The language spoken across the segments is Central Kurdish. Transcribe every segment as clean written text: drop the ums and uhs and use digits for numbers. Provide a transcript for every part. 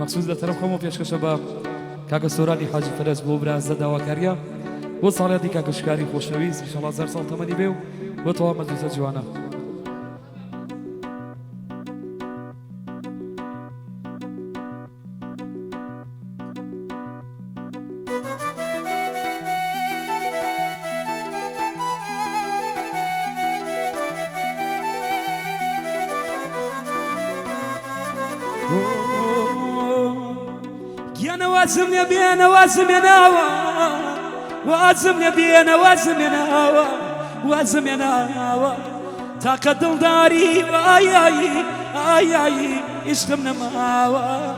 مخصوص لطرف خۆمە پێشکەشە بە کاکە سۆرانی حاجی فەرەس بۆ برازە داواکاریە بۆ ساڵیاتی کاکە شکاری خۆشەویست ئینشەڵڵا 1000 ساڵ تەمەنی بێ و بۆ تەواو مەجلیسە جوانە. وازم يا بينا وازم يا ناوى وازم يا بينا وازم يا ناوى وازم يا ناوى تاقدل داري اي اي اي اي يشتمنا ماوى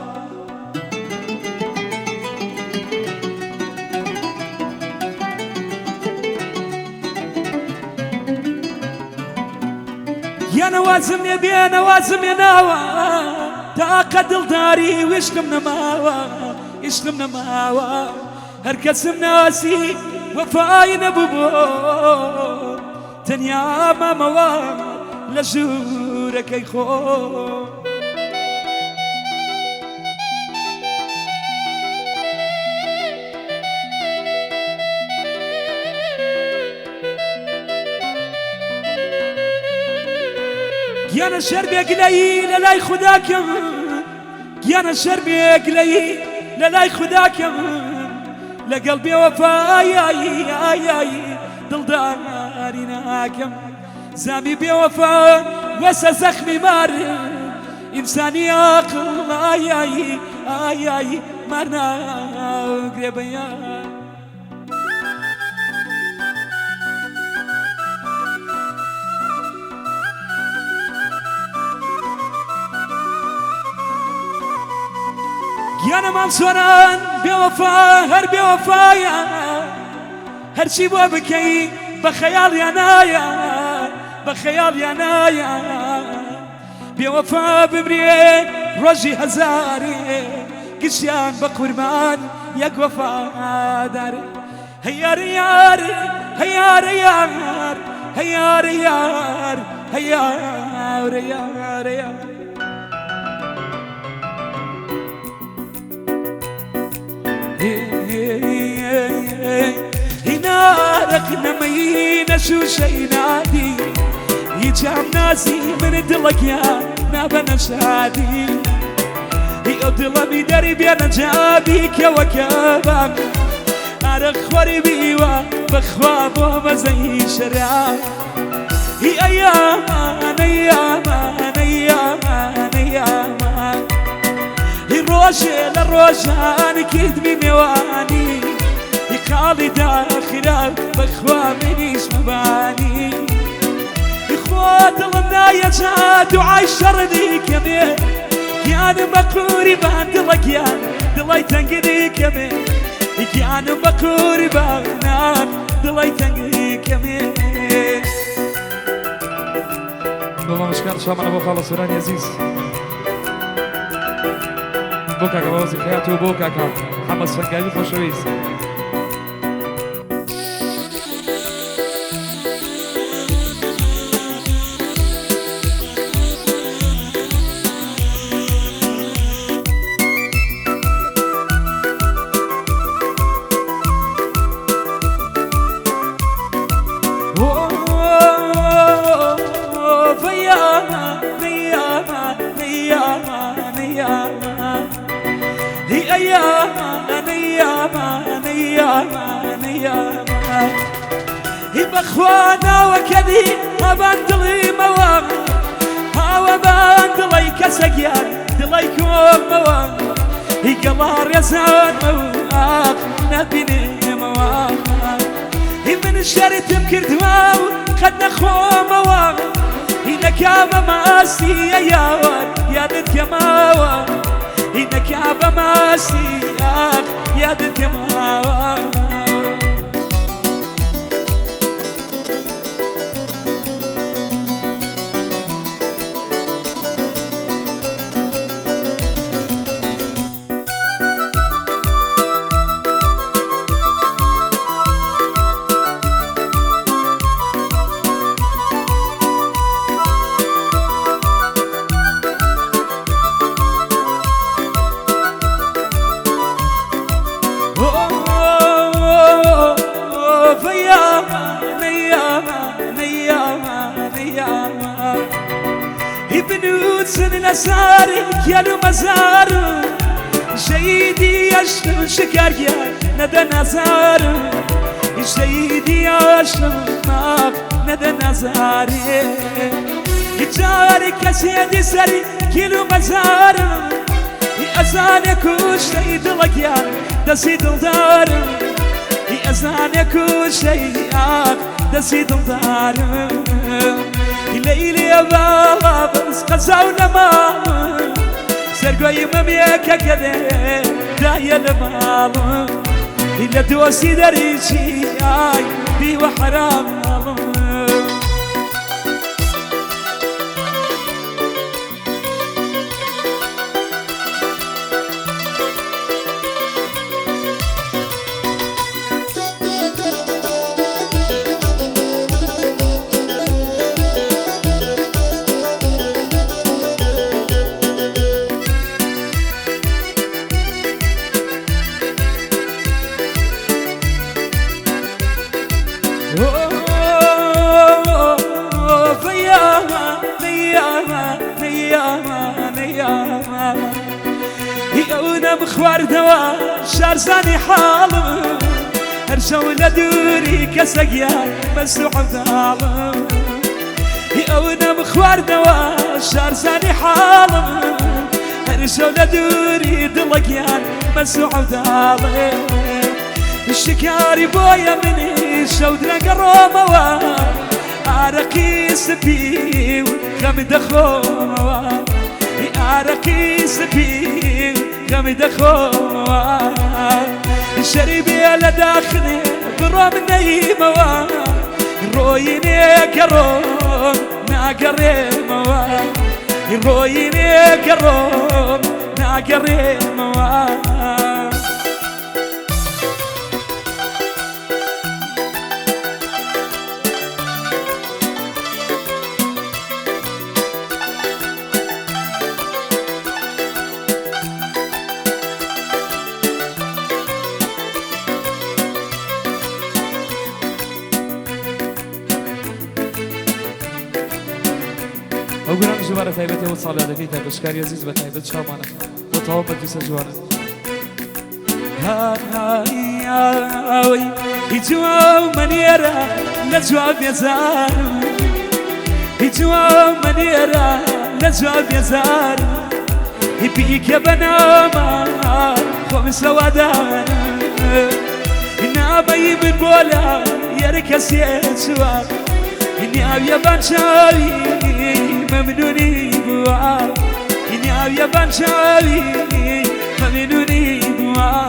يا نوازم يا بينا وازم يا ناوى تاقدل داري ويشتمنا ماوى يشتمنا ماوى هركس ناسي وفاينا ببو تنيا ما موا لجورك يخو يانا الشربي قليل لا خداك يانا الشربي قليل لا خداك لقلبي وفاء يا دل داري ناكم زامي بوفاء وسزخمي مار إنساني عقل آي مرنا قريبا يانا منصوران بوفاء هر بوفايا هر شي بو بكي بخيال يا نايا بخيال يا نايا بوفاء ببري روجي هزاري قشيان بقربان ياك وفاء داري هيا ريار هيا ريار هيا ريار هيا ريار هنارك نمينا شو شي نادي يجام ناسي من دلك يا نابنا شادي يقدر بيدري بينا جابيك يا وكابك أرخ خوري بيوا بخواب وما زي شراب هي أيامان أيامان أيامان أيامان الروشة للروشان كدمي مواني يخالي داخلك بخوامنيش مباني إخوات الله يا جاد وعايشر ذيك يا مين كيان بقوري باندلك يا دلي تنقذيك يا مين كيان بقوري باندلك دلي تنقذيك يا مين بابا مشكال شامل أبو خالص وراني عزيز بوكا كوازي خياتي وبوكا كا محمد سفنقاوي خوشويست بخوانا وكذي أبندلي موام هاو باندلي كسقيان دلي كوم موام هي قمار يزعان موام نبيني موام هي من الشر تمكر دواو قد نخو موام هي نكابة ماسي يا واد يا دد كماوام هي نكابة ماسي يا دد كماوام نسارك يا المزار شهيدي يشلم شكريا ندى نزار شهيدي يشلم ندى نزاري جارك سيدي سري كيلو مزار أزانك وشهيد لك يا دسيد الدار أزانك وشهيد دسيد الدار ليلي يا بابا بس قزاونا ما سرقوي مميكا كده دايا المال إلا دوسي دريشي آي بي وحرام يونا مخوار دوا شارزاني حالم هرشو لدوري كسقيا مسوح ظالم يونا مخوار دوا شارزاني حالم هرشو لدوري دلقيان مسوح ظالم الشكاري بويا مني شودنا قروموا عرقي سبيو خمد خوموا عرقي سبيو خمد خوموا الشريبي على داخلي بروم نيموا رويني كروم ناقريموا رويني كروم ناقريموا وقران جوارة تايبتي وصالة لدي تايبشكار يزيز بتايبت شامانة وطوام بجيسة جوارة هاي يجوا من يرى لجواب يزار يجوا من يرى لجواب يزار يبيك يا بناما خمس ودار نابي من بولا يركس يسوى إني أبي بنشاري ممنوني بوا إني أبي بنشاري ممنوني بوا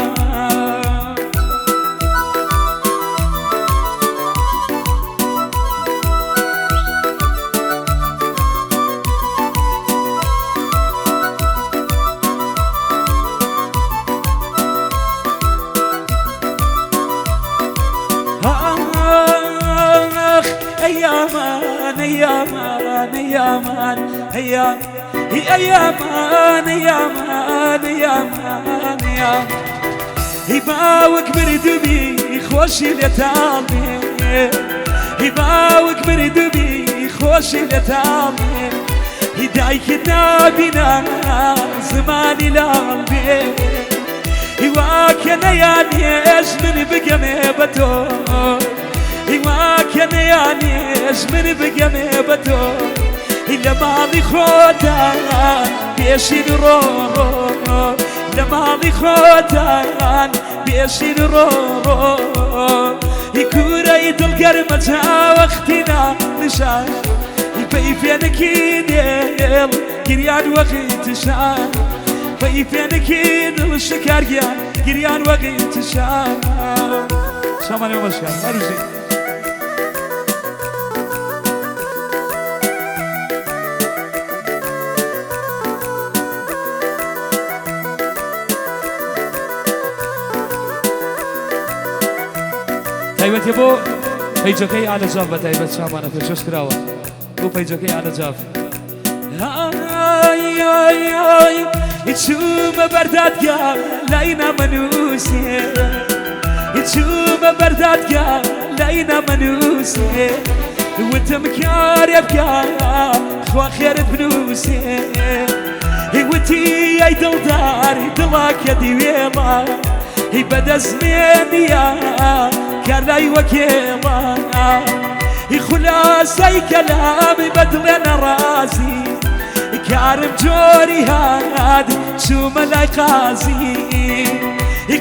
أيامان أيامان أيامان أيام أيامان أيامان أيامان أيام يباوك بردبي خوشي لتامي يباوك بردبي خوشي لتامي هدايك نابنا زماني لالبي يواك أنا يعني أجمل بقمي بتو يواك أنا يعني أجمل بقمي بتو إلا ماضي خوتان بيشي نرو لماضي خوتان بيشي نرو يكورا يدل قرمة وقتنا نشان يبيفينك يدل قريان وقت شان يبيفينك يدل شكاريان قريان وقت شان شامان يوم الشان هروجي تايبت يبو بيجوكي على جاف بتايبت شامانة في شوش كراوة بو بيجوكي على جاف آي آي آي يتشوم برداد قال لاينا منوسي يتشوم برداد قال لاينا منوسي وتمكار يبكى خوا خير فلوسي وتي يا دلداري دلاك يا ديويلا بدا زمين يا كارلاي وكيلا خلاصي كلامي بدلنا راسي كارم جوري هاد شو ملاي قاسي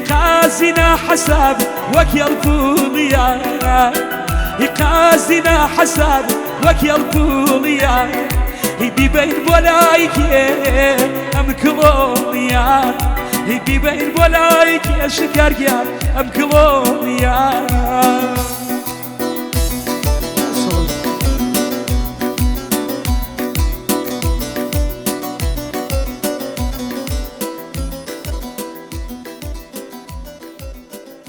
قاسينا حساب وكيل طوليا قاسينا حساب وكيل طوليا بين بولايك ام كلوميا بين بولايك شكر يا ام كلوميا